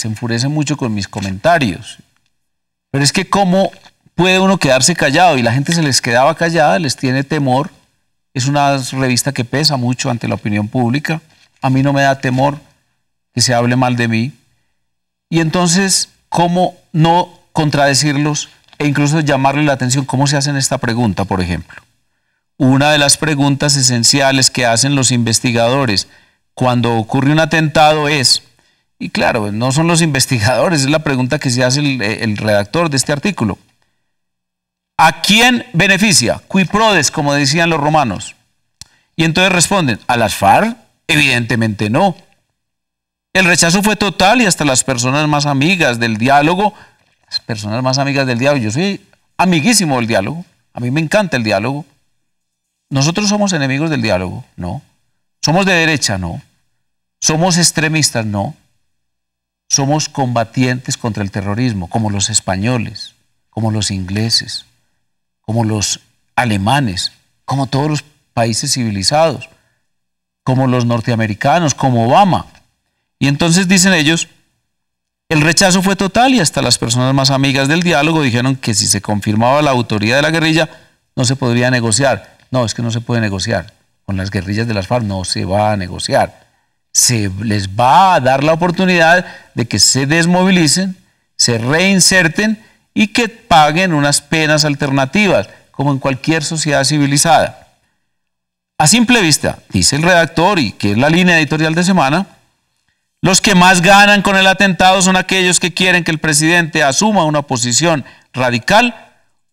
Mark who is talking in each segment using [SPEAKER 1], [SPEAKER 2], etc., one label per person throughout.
[SPEAKER 1] se enfurece mucho con mis comentarios. Pero es que ¿cómo puede uno quedarse callado? Y la gente se les quedaba callada, les tiene temor. Es una revista que pesa mucho ante la opinión pública. A mí no me da temor que se hable mal de mí. Y entonces, ¿cómo no contradecirlos e incluso llamarle la atención? ¿Cómo se hacen esta pregunta, por ejemplo? Una de las preguntas esenciales que hacen los investigadores cuando ocurre un atentado es, y claro, no son los investigadores, es la pregunta que se hace el redactor de este artículo: ¿a quién beneficia? Qui prodest, como decían los romanos. Y entonces responden: ¿a las FARC? Evidentemente no. El rechazo fue total y hasta las personas más amigas del diálogo, yo soy amiguísimo del diálogo, a mí me encanta el diálogo. ¿Nosotros somos enemigos del diálogo? No. ¿Somos de derecha? No. ¿Somos extremistas? No. Somos combatientes contra el terrorismo, como los españoles, como los ingleses, como los alemanes, como todos los países civilizados, como los norteamericanos, como Obama. Y entonces dicen ellos, el rechazo fue total y hasta las personas más amigas del diálogo dijeron que si se confirmaba la autoría de la guerrilla no se podría negociar. No, es que no se puede negociar. Con las guerrillas de las FARC no se va a negociar. Se les va a dar la oportunidad de que se desmovilicen, se reinserten y que paguen unas penas alternativas, como en cualquier sociedad civilizada. A simple vista, dice el redactor, y que es la línea editorial de Semana, los que más ganan con el atentado son aquellos que quieren que el presidente asuma una posición radical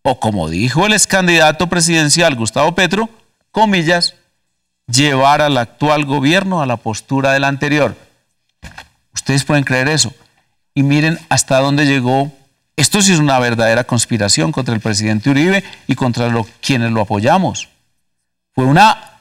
[SPEAKER 1] o, como dijo el excandidato presidencial Gustavo Petro, comillas, llevar al actual gobierno a la postura del anterior. Ustedes pueden creer eso. Y miren hasta dónde llegó. Esto sí es una verdadera conspiración contra el presidente Uribe y contra quienes lo apoyamos. Fue una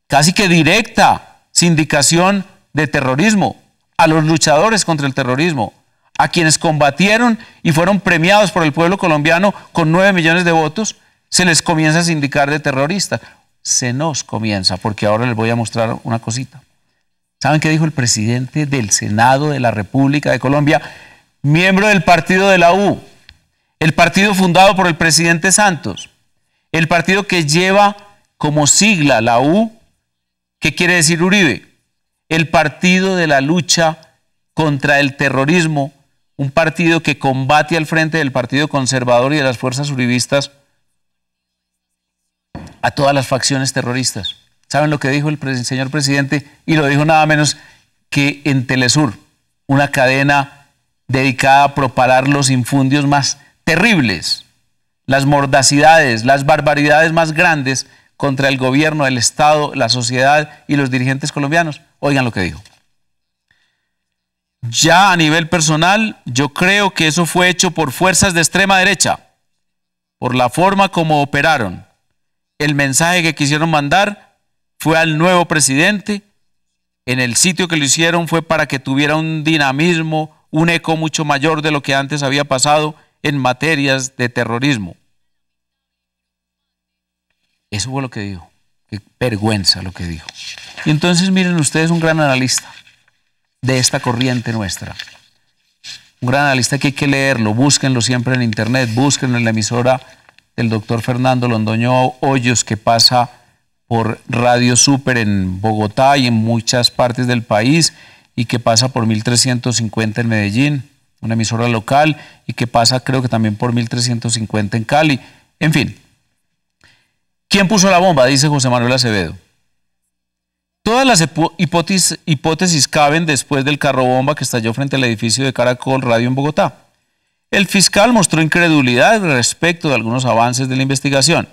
[SPEAKER 1] casi que directa sindicación de terrorismo a los luchadores contra el terrorismo, a quienes combatieron y fueron premiados por el pueblo colombiano con 9 millones de votos, se les comienza a sindicar de terroristas. Se nos comienza, porque ahora les voy a mostrar una cosita. ¿Saben qué dijo el presidente del Senado de la República de Colombia, miembro del partido de la U, el partido fundado por el presidente Santos, el partido que lleva como sigla la U, ¿qué quiere decir Uribe? El partido de la lucha contra el terrorismo, un partido que combate al frente del Partido Conservador y de las fuerzas uribistas a todas las facciones terroristas. ¿Saben lo que dijo el señor presidente? Y lo dijo nada menos que en Telesur, una cadena dedicada a propalar los infundios más terribles, las mordacidades, las barbaridades más grandes contra el gobierno, el Estado, la sociedad y los dirigentes colombianos. Oigan lo que dijo. Ya a nivel personal, yo creo que eso fue hecho por fuerzas de extrema derecha, por la forma como operaron. El mensaje que quisieron mandar fue al nuevo presidente. En el sitio que lo hicieron fue para que tuviera un dinamismo, un eco mucho mayor de lo que antes había pasado en materias de terrorismo. Eso fue lo que dijo. Qué vergüenza lo que dijo. Y entonces miren ustedes, un gran analista de esta corriente nuestra. Un gran analista que hay que leerlo, búsquenlo siempre en internet, búsquenlo en la emisora del doctor Fernando Londoño Hoyos, que pasa por Radio Super en Bogotá y en muchas partes del país, y que pasa por 1350 en Medellín, una emisora local, y que pasa creo que también por 1350 en Cali. En fin. ¿Quién puso la bomba? Dice José Manuel Acevedo. Todas las hipótesis caben después del carro bomba que estalló frente al edificio de Caracol Radio en Bogotá. El fiscal mostró incredulidad respecto de algunos avances de la investigación.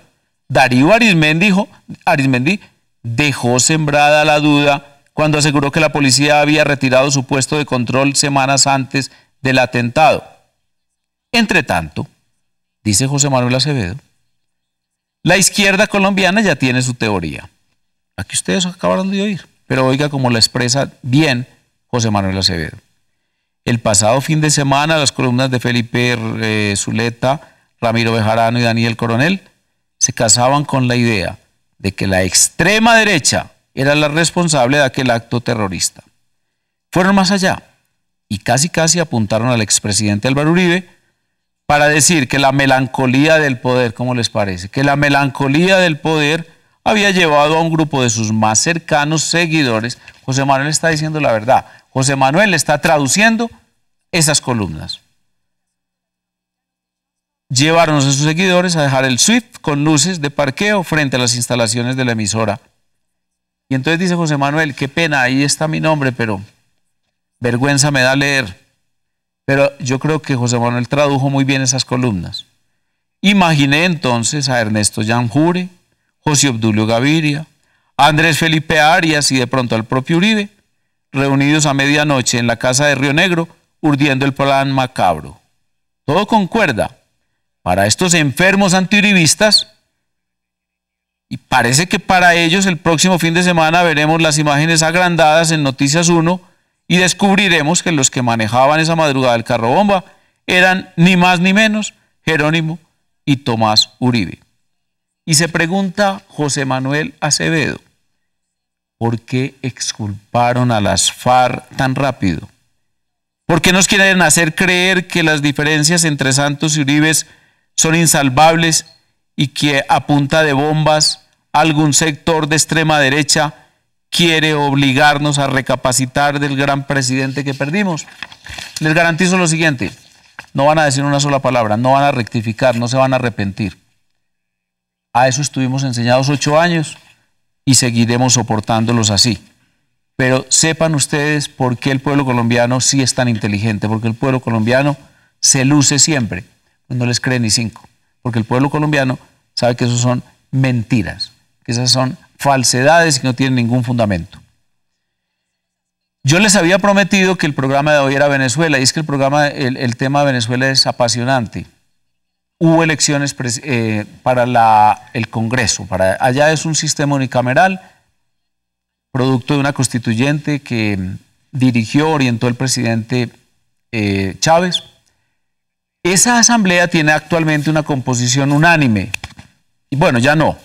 [SPEAKER 1] Darío Arizmendi dejó sembrada la duda cuando aseguró que la policía había retirado su puesto de control semanas antes del atentado. Entre tanto, dice José Manuel Acevedo, la izquierda colombiana ya tiene su teoría. Aquí ustedes acabaron de oír, pero oiga cómo la expresa bien José Manuel Acevedo. El pasado fin de semana, las columnas de Felipe Zuleta, Ramiro Bejarano y Daniel Coronel se casaban con la idea de que la extrema derecha era la responsable de aquel acto terrorista. Fueron más allá y casi apuntaron al expresidente Álvaro Uribe para decir que la melancolía del poder, ¿cómo les parece? Que la melancolía del poder había llevado a un grupo de sus más cercanos seguidores. José Manuel está diciendo la verdad. José Manuel está traduciendo esas columnas. Llevaron a sus seguidores a dejar el Swift con luces de parqueo frente a las instalaciones de la emisora. Y entonces dice José Manuel, qué pena, ahí está mi nombre, pero vergüenza me da leer. Pero yo creo que José Manuel tradujo muy bien esas columnas. Imaginé entonces a Ernesto Llanjure, José Obdulio Gaviria, a Andrés Felipe Arias y de pronto al propio Uribe, reunidos a medianoche en la casa de Río Negro, urdiendo el plan macabro. Todo concuerda. Para estos enfermos antiuribistas, y parece que para ellos el próximo fin de semana veremos las imágenes agrandadas en Noticias 1 y descubriremos que los que manejaban esa madrugada el carro bomba eran ni más ni menos Jerónimo y Tomás Uribe. Y se pregunta José Manuel Acevedo, ¿por qué exculparon a las FARC tan rápido? ¿Por qué nos quieren hacer creer que las diferencias entre Santos y Uribe son insalvables y que a punta de bombas algún sector de extrema derecha quiere obligarnos a recapacitar del gran presidente que perdimos? Les garantizo lo siguiente, no van a decir una sola palabra, no van a rectificar, no se van a arrepentir. A eso estuvimos enseñados 8 años y seguiremos soportándolos así. Pero sepan ustedes por qué el pueblo colombiano sí es tan inteligente, porque el pueblo colombiano se luce siempre, pues no les cree ni 5, porque el pueblo colombiano sabe que eso son mentiras, que esas son falsedades y que no tienen ningún fundamento. Yo les había prometido que el programa de hoy era Venezuela, y es que el tema de Venezuela es apasionante. Hubo elecciones para el Congreso, allá es un sistema unicameral, producto de una constituyente que dirigió, orientó el presidente Chávez. Esa asamblea tiene actualmente una composición unánime, y bueno, ya no.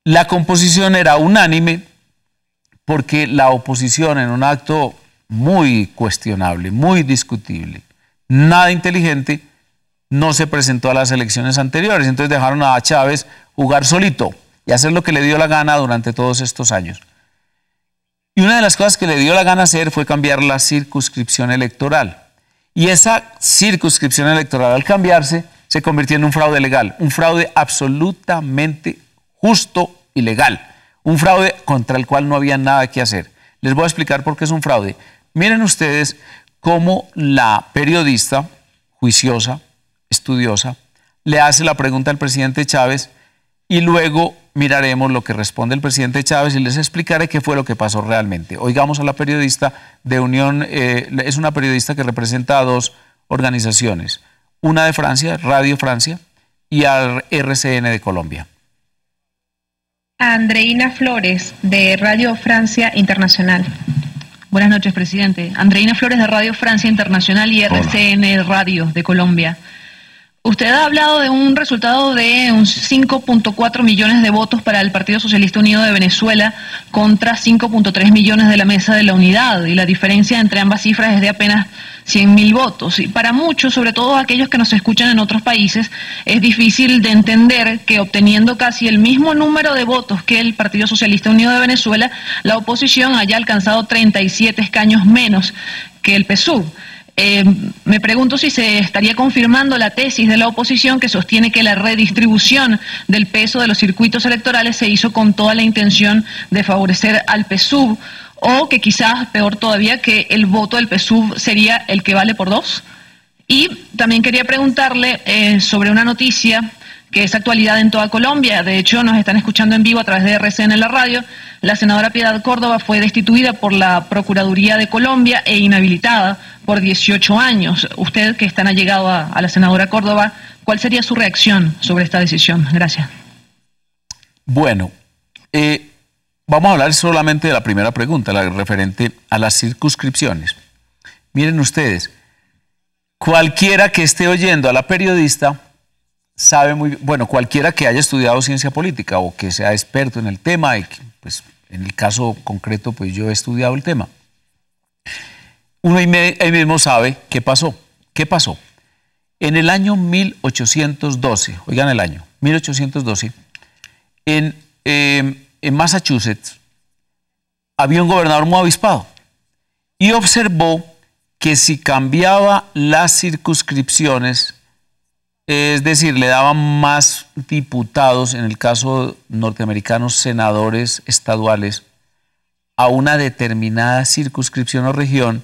[SPEAKER 1] La composición era unánime porque la oposición, en un acto muy cuestionable, muy discutible, nada inteligente, no se presentó a las elecciones anteriores. Entonces dejaron a Chávez jugar solito y hacer lo que le dio la gana durante todos estos años. Y una de las cosas que le dio la gana hacer fue cambiar la circunscripción electoral. Y esa circunscripción electoral, al cambiarse, se convirtió en un fraude legal, un fraude absolutamente justo y legal, un fraude contra el cual no había nada que hacer. Les voy a explicar por qué es un fraude. Miren ustedes cómo la periodista, juiciosa, estudiosa, le hace la pregunta al presidente Chávez y luego miraremos lo que responde el presidente Chávez y les explicaré qué fue lo que pasó realmente. Oigamos a la periodista de Unión, es una periodista que representa a 2 organizaciones, una de Francia, Radio Francia, y al RCN de Colombia.
[SPEAKER 2] Andreina Flores, de Radio Francia Internacional.
[SPEAKER 3] Buenas noches, presidente. Andreina Flores, de Radio Francia Internacional y RCN Radio de Colombia. Usted ha hablado de un resultado de 5.4 millones de votos para el Partido Socialista Unido de Venezuela contra 5.3 millones de la Mesa de la Unidad, y la diferencia entre ambas cifras es de apenas 100.000 votos. Y para muchos, sobre todo aquellos que nos escuchan en otros países, es difícil de entender que obteniendo casi el mismo número de votos que el Partido Socialista Unido de Venezuela, la oposición haya alcanzado 37 escaños menos que el PSUV. Me pregunto si se estaría confirmando la tesis de la oposición que sostiene que la redistribución del peso de los circuitos electorales se hizo con toda la intención de favorecer al PSUV, o que quizás, peor todavía, que el voto del PSUV sería el que vale por 2. Y también quería preguntarle sobre una noticia que es actualidad en toda Colombia. De hecho, nos están escuchando en vivo a través de RCN en la radio. La senadora Piedad Córdoba fue destituida por la Procuraduría de Colombia e inhabilitada por 18 años. Usted, que es tan allegado a la senadora Córdoba, ¿cuál sería su reacción sobre esta decisión? Gracias.
[SPEAKER 1] Bueno, vamos a hablar solamente de la primera pregunta, la referente a las circunscripciones. Miren ustedes, cualquiera que esté oyendo a la periodista sabe muy bien, bueno, cualquiera que haya estudiado ciencia política o que sea experto en el tema, y que, pues, en el caso concreto, pues yo he estudiado el tema. uno ahí mismo sabe qué pasó. ¿Qué pasó? En el año 1812, oigan el año, 1812, en Massachusetts había un gobernador muy avispado y observó que si cambiaba las circunscripciones, es decir, le daban más diputados, en el caso norteamericano, senadores estaduales, a una determinada circunscripción o región,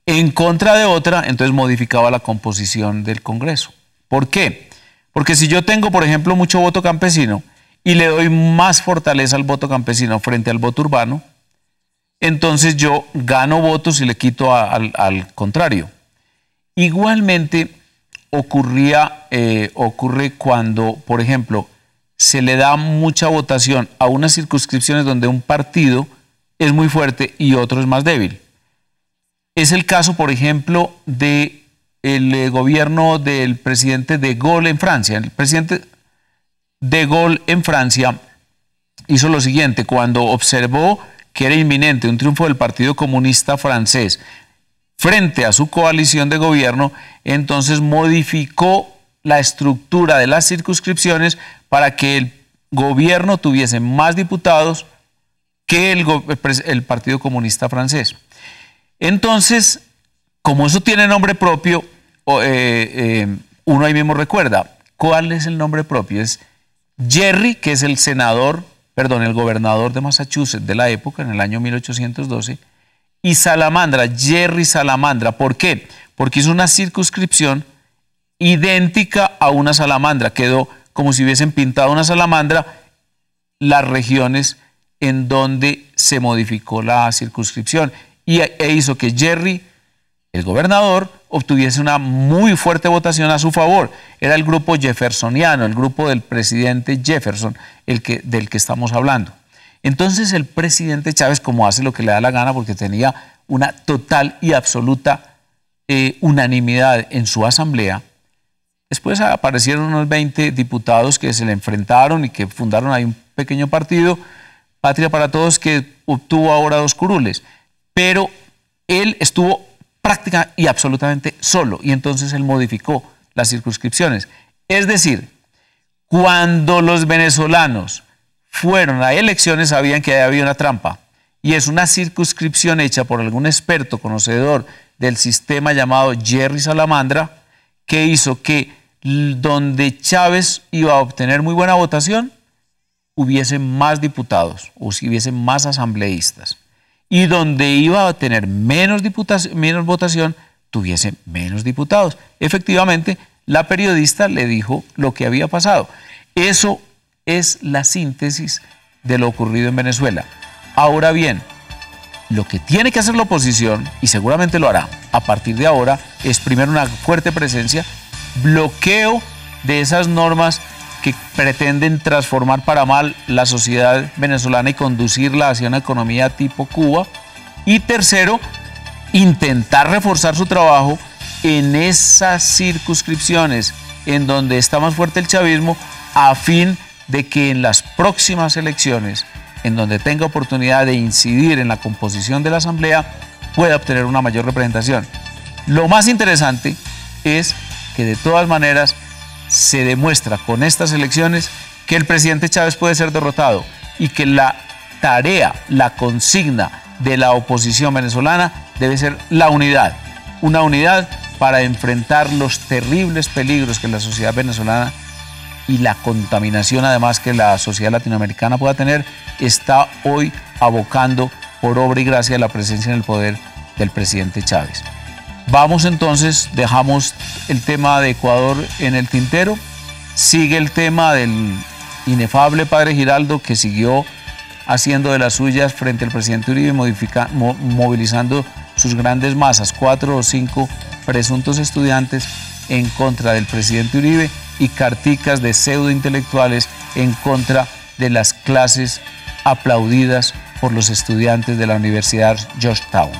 [SPEAKER 1] en contra de otra, entonces modificaba la composición del Congreso. ¿Por qué? Porque si yo tengo, por ejemplo, mucho voto campesino y le doy más fortaleza al voto campesino frente al voto urbano, entonces yo gano votos y le quito al contrario. Igualmente ocurre cuando, por ejemplo, se le da mucha votación a unas circunscripciones donde un partido es muy fuerte y otro es más débil. Es el caso, por ejemplo, del gobierno del presidente de Gaulle en Francia. El presidente de Gaulle en Francia hizo lo siguiente: cuando observó que era inminente un triunfo del Partido Comunista francés frente a su coalición de gobierno, entonces modificó la estructura de las circunscripciones para que el gobierno tuviese más diputados que el Partido Comunista francés. Entonces, como eso tiene nombre propio, uno ahí mismo recuerda, ¿cuál es el nombre propio? Es Gerry, que es el gobernador de Massachusetts de la época, en el año 1812, y Salamandra, Gerry Salamandra. ¿Por qué? Porque hizo una circunscripción idéntica a una salamandra. Quedó como si hubiesen pintado una salamandra las regiones en donde se modificó la circunscripción. E hizo que Gerry, el gobernador, obtuviese una muy fuerte votación a su favor. Era el grupo jeffersoniano, el grupo del presidente Jefferson, del que estamos hablando. Entonces el presidente Chávez, como hace lo que le da la gana, porque tenía una total y absoluta unanimidad en su asamblea, después aparecieron unos 20 diputados que se le enfrentaron y que fundaron ahí un pequeño partido, Patria para Todos, que obtuvo ahora 2 curules. Pero él estuvo práctica y absolutamente solo, y entonces él modificó las circunscripciones. Es decir, cuando los venezolanos fueron a elecciones sabían que había una trampa, y es una circunscripción hecha por algún experto conocedor del sistema llamado Gerry Salamandra, que hizo que donde Chávez iba a obtener muy buena votación, hubiese más diputados, o si hubiese más asambleístas. Y donde iba a tener menos votación, tuviese menos diputados. Efectivamente, la periodista le dijo lo que había pasado. Eso es la síntesis de lo ocurrido en Venezuela. Ahora bien, lo que tiene que hacer la oposición, y seguramente lo hará a partir de ahora, es primero una fuerte presencia, bloqueo de esas normas que pretenden transformar para mal la sociedad venezolana y conducirla hacia una economía tipo Cuba. Y tercero, intentar reforzar su trabajo en esas circunscripciones en donde está más fuerte el chavismo, a fin de que en las próximas elecciones, en donde tenga oportunidad de incidir en la composición de la Asamblea, pueda obtener una mayor representación. Lo más interesante es que de todas maneras se demuestra con estas elecciones que el presidente Chávez puede ser derrotado y que la tarea, la consigna de la oposición venezolana debe ser la unidad. Una unidad para enfrentar los terribles peligros que la sociedad venezolana y la contaminación además que la sociedad latinoamericana pueda tener, está hoy abocando por obra y gracia de la presencia en el poder del presidente Chávez. Vamos entonces, dejamos el tema de Ecuador en el tintero, sigue el tema del inefable padre Giraldo, que siguió haciendo de las suyas frente al presidente Uribe, movilizando sus grandes masas, 4 o 5 presuntos estudiantes en contra del presidente Uribe y carticas de pseudointelectuales en contra de las clases aplaudidas por los estudiantes de la Universidad Georgetown.